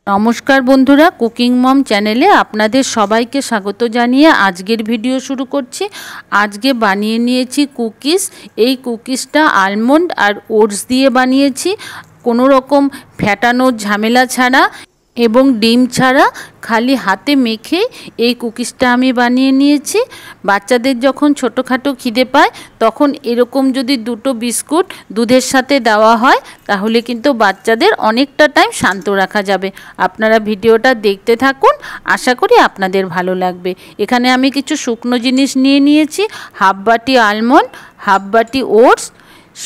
नमस्कार बंधुरा कुकिंग मम चैनेले आपनादेर सबाइके स्वागत जानिए आजकेर भिडियो शुरू करछि। आजके बानिये नियेछि कुकिज। एई कुकिजटा आलमंड और ओट्स दिए बानिয়েছি, कोनो रकम फैटानोर झामेला छाड़ा एवं डिम छाड़ा खाली हाथे मेखे এই কুকিজটা আমি বানিয়ে নিয়েছি। বাচ্চাদের যখন ছোটখাটো খিদে পায় তখন এরকম যদি দুটো বিস্কুট দুধের সাথে দেওয়া হয় তাহলে কিন্তু বাচ্চাদের অনেকটা টাইম শান্ত রাখা যাবে। আপনারা ভিডিওটা দেখতে থাকুন, আশা করি আপনাদের ভালো লাগবে। এখানে আমি কিছু শুকনো জিনিস নিয়ে নিয়েছি, হাফ বাটি আলমন্ড, হাফ বাটি ওটস,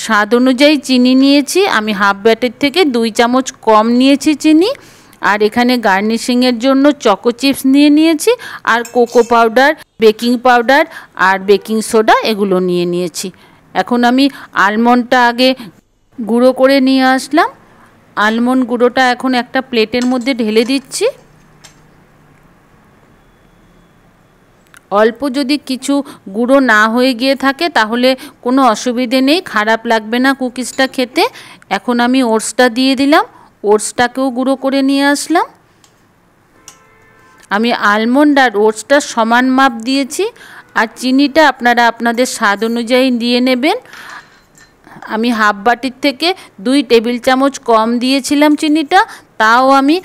স্বাদ অনুযায়ী চিনি নিয়েছি। আমি হাফ বাটির থেকে 2 চামচ কম নিয়েছি চিনি। আর এখানে গার্নিশিংয়ের জন্য চকো চিপস নিয়ে নিয়েছি আর কোকো পাউডার, বেকিং পাউডার আর বেকিং সোডা এগুলো নিয়ে নিয়েছি। এখন আমি আলমন্ডটা আগে গুঁড়ো করে নিয়ে আসলাম। আলমন্ড গুঁড়োটা এখন একটা প্লেটের মধ্যে ঢেলে দিচ্ছি। অল্প যদি কিছু গুঁড়ো না হয়ে গিয়ে থাকে তাহলে কোনো অসুবিধে নেই, খারাপ লাগবে না কুকিজটা খেতে। এখন আমি ওটসটা দিয়ে দিলাম, ওটসটাকেও গুঁড়ো করে নিয়ে আসলাম। আমি আলমন্ড আর ওটসটা সমান মাপ দিয়েছি আর চিনিটা আপনারা আপনাদের স্বাদ অনুযায়ী দিয়ে নেবেন। আমি হাফ বাটির থেকে 2 টেবিল চামচ কম দিয়েছিলাম চিনিটা, তাও আমি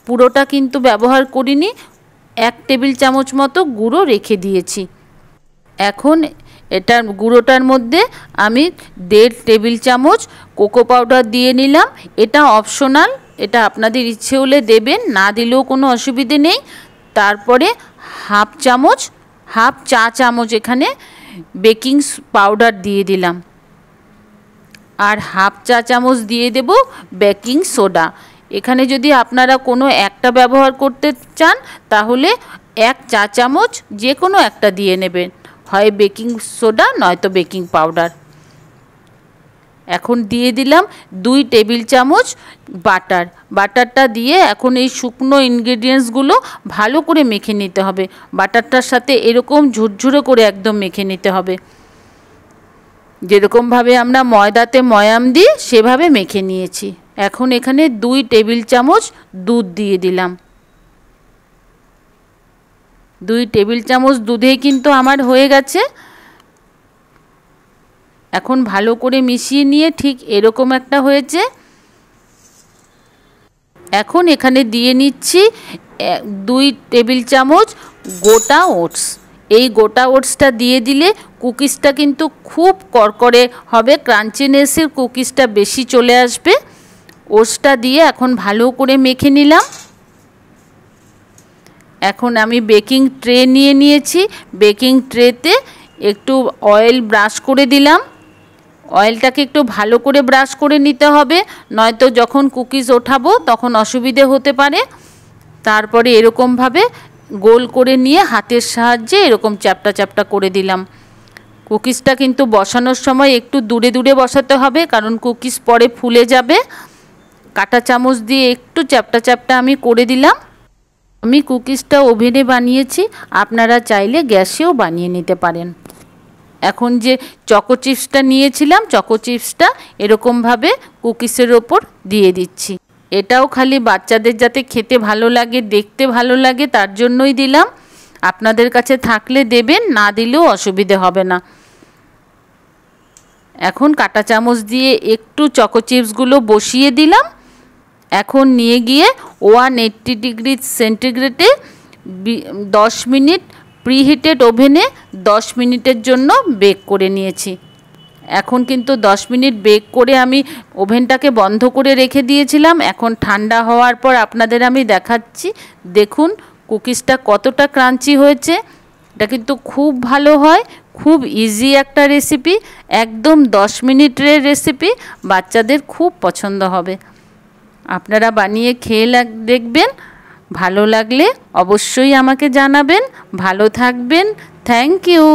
পুরোটা কিন্তু ব্যবহার করিনি, 1 টেবিল চামচ মতো গুঁড়ো রেখে দিয়েছি। এখন এটার গুঁড়োটার মধ্যে আমি 1.5 টেবিল চামচ কোকো পাউডার দিয়ে নিলাম। এটা অপশনাল, এটা আপনাদের ইচ্ছে হলে দেবেন, না দিলেও কোনো অসুবিধে নেই। তারপরে হাফ চা চামচ এখানে বেকিং পাউডার দিয়ে দিলাম আর হাফ চা চামচ দিয়ে দেব বেকিং সোডা। এখানে যদি আপনারা কোনো একটা ব্যবহার করতে চান তাহলে 1 চা চামচ যে কোনো একটা দিয়ে নেবেন, হয় বেকিং সোডা নয়তো বেকিং পাউডার। এখন দিয়ে দিলাম 2 টেবিল চামচ বাটার। বাটারটা দিয়ে এখন এই শুকনো ইনগ্রেডিয়েন্টসগুলো ভালো করে মেখে নিতে হবে। বাটারটার সাথে এরকম ঝুরঝুরে করে একদম মেখে নিতে হবে, যেরকমভাবে আমরা ময়দাতে ময়াম দিই সেভাবে মেখে নিয়েছি। এখন এখানে 2 টেবিল চামচ দুধ দিয়ে দিলাম। 2 টেবিল চামচ দুধেই কিন্তু আমার হয়ে গেছে। এখন ভালো করে মিশিয়ে নিয়ে ঠিক এরকম একটা হয়েছে। এখন এখানে দিয়ে নিচ্ছি 2 টেবিল চামচ গোটা ওটস। এই গোটা ওটসটা দিয়ে দিলে কুকিজটা কিন্তু খুব করকরে হবে, ক্রাঞ্চিনেসের কুকিজটা বেশি চলে আসবে। ওটসটা দিয়ে এখন ভালো করে মেখে নিলাম। এখন আমি বেকিং ট্রে নিয়ে নিয়েছি, বেকিং ট্রেতে একটু অয়েল ব্রাশ করে দিলাম। অয়েলটাকে একটু ভালো করে ব্রাশ করে নিতে হবে, নয়তো যখন কুকিজ ওঠাবো তখন অসুবিধে হতে পারে। তারপরে এরকমভাবে গোল করে নিয়ে হাতের সাহায্যে এরকম চ্যাপটা চ্যাপটা করে দিলাম। কুকিজটা কিন্তু বসানোর সময় একটু দূরে দূরে বসাতে হবে, কারণ কুকিজ পরে ফুলে যাবে। কাঁটা চামচ দিয়ে একটু চ্যাপটা চ্যাপটা আমি করে দিলাম। আমি কুকিজটা ওভেনে বানিয়েছি, আপনারা চাইলে গ্যাসেও বানিয়ে নিতে পারেন। এখন যে চকো চিপসটা নিয়েছিলাম, চকো চিপসটা এরকমভাবে কুকিজের ওপর দিয়ে দিচ্ছি। এটাও খালি বাচ্চাদের যাতে খেতে ভালো লাগে, দেখতে ভালো লাগে তার জন্যই দিলাম। আপনাদের কাছে থাকলে দেবেন, না দিলেও অসুবিধে হবে না। এখন কাঁটা চামচ দিয়ে একটু চকো চিপসগুলো বসিয়ে দিলাম। এখন নিয়ে গিয়ে 180 ডিগ্রি সেন্টিগ্রেডে 10 মিনিট প্রিহিটেড ওভেনে 10 মিনিটের জন্য বেক করে নিয়েছি। এখন কিন্তু 10 মিনিট বেক করে আমি ওভেনটাকে বন্ধ করে রেখে দিয়েছিলাম। এখন ঠান্ডা হওয়ার পর আপনাদের আমি দেখাচ্ছি। দেখুন কুকিজটা কতটা ক্রাঞ্চি হয়েছে। এটা কিন্তু খুব ভালো হয়, খুব ইজি একটা রেসিপি, একদম 10 মিনিটের রেসিপি, বাচ্চাদের খুব পছন্দ হবে। আপনারা বানিয়ে খেয়ে দেখবেন, ভালো লাগলে অবশ্যই আমাকে জানাবেন। ভালো থাকবেন, থ্যাংক ইউ।